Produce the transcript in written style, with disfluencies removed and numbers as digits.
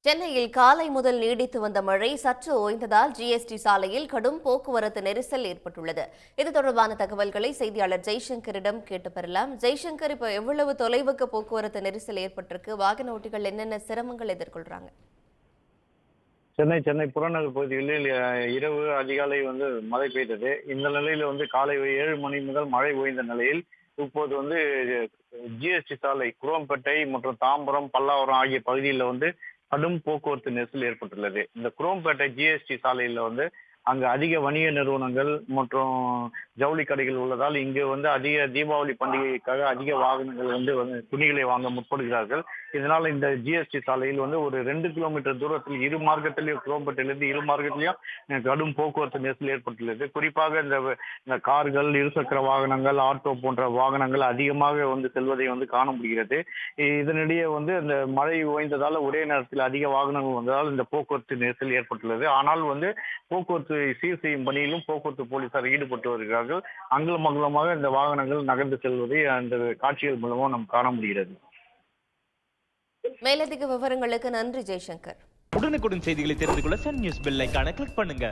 சென்னையில் காலை முதல் நீடித்து வந்த மழை சற்று ஓய்ந்ததால் ஜிஎஸ்டி சாலையில் கடும் போக்குவரத்து நெரிசல் ஏற்பட்டுள்ளது. இது தொடர்பான தகவல்களை செய்தியாளர் ஜெய்சங்கரிடம் கேட்டு பெறலாம். ஜெய்சங்கர், இப்போ எவ்வளவு தொலைவுக்கு போக்குவரத்து நெரிசல் ஏற்பட்டிருக்கு? வாகன ஓட்டிகள் என்னென்ன சிரமங்கள் எதிர்கொள்றாங்க? சென்னை புறநகர் பகுதிகளில் இரவு அதிகாலை மழை பெய்தது. இந்த நிலையில காலை 7 மணி முதல் மழை ஓய்ந்த நிலையில் இப்போது ஜிஎஸ்டி சாலை குரோம்பேட்டை மற்றும் தாம்பரம், பல்லாவரம் ஆகிய பகுதிகளில் கடும் போக்குவரத்து நெரிசல் ஏற்பட்டுள்ளது. இந்த குரோம்பேட்டை ஜிஎஸ்டி சாலையில அங்கு அதிக வணிக நிறுவனங்கள் மற்றும் ஜவுளி கடைகள் உள்ளதால் இங்கு அதிக தீபாவளி பண்டிகைக்காக அதிக வாகனங்கள் துணிகளை வாங்க முற்படுகிறார்கள். இதனால இந்த ஜிஎஸ்டி சாலையில் ஒரு 2 கிலோமீட்டர் தூரத்தில் இரு மார்க்கத்திலையும் குரோம்பேட்டையிலிருந்து இரு மார்க்கத்திலையும் கடும் போக்குவரத்து நெரிசல் ஏற்பட்டுள்ளது. குறிப்பாக இந்த கார்கள், இருசக்கர வாகனங்கள், ஆட்டோ போன்ற வாகனங்கள் அதிகமாக செல்வதை காண முடிகிறது. இதனிடையே இந்த மழை ஓய்ந்ததால் ஒரே நேரத்தில் அதிக வாகனங்கள் வந்ததால் இந்த போக்குவரத்து நெரிசல் ஏற்பட்டுள்ளது. ஆனால் போக்குவரத்து சீர் செய்யும் பணியிலும் போக்குவரத்து போலீசார் ஈடுபட்டு வருகிறார்கள். அங்கலம் அங்கலமாக இந்த வாகனங்கள் நகர்ந்து செல்வதை அந்த காட்சிகள் மூலமாக நாம் காண முடிகிறது. மேலதிக விவரங்களுக்கு நன்றி ஜெய்சங்கர். உடனுக்குடன் செய்திகளை தெரிந்து கொள்ள சன் நியூஸ் பெல் ஐகானை கிளிக் பண்ணுங்க.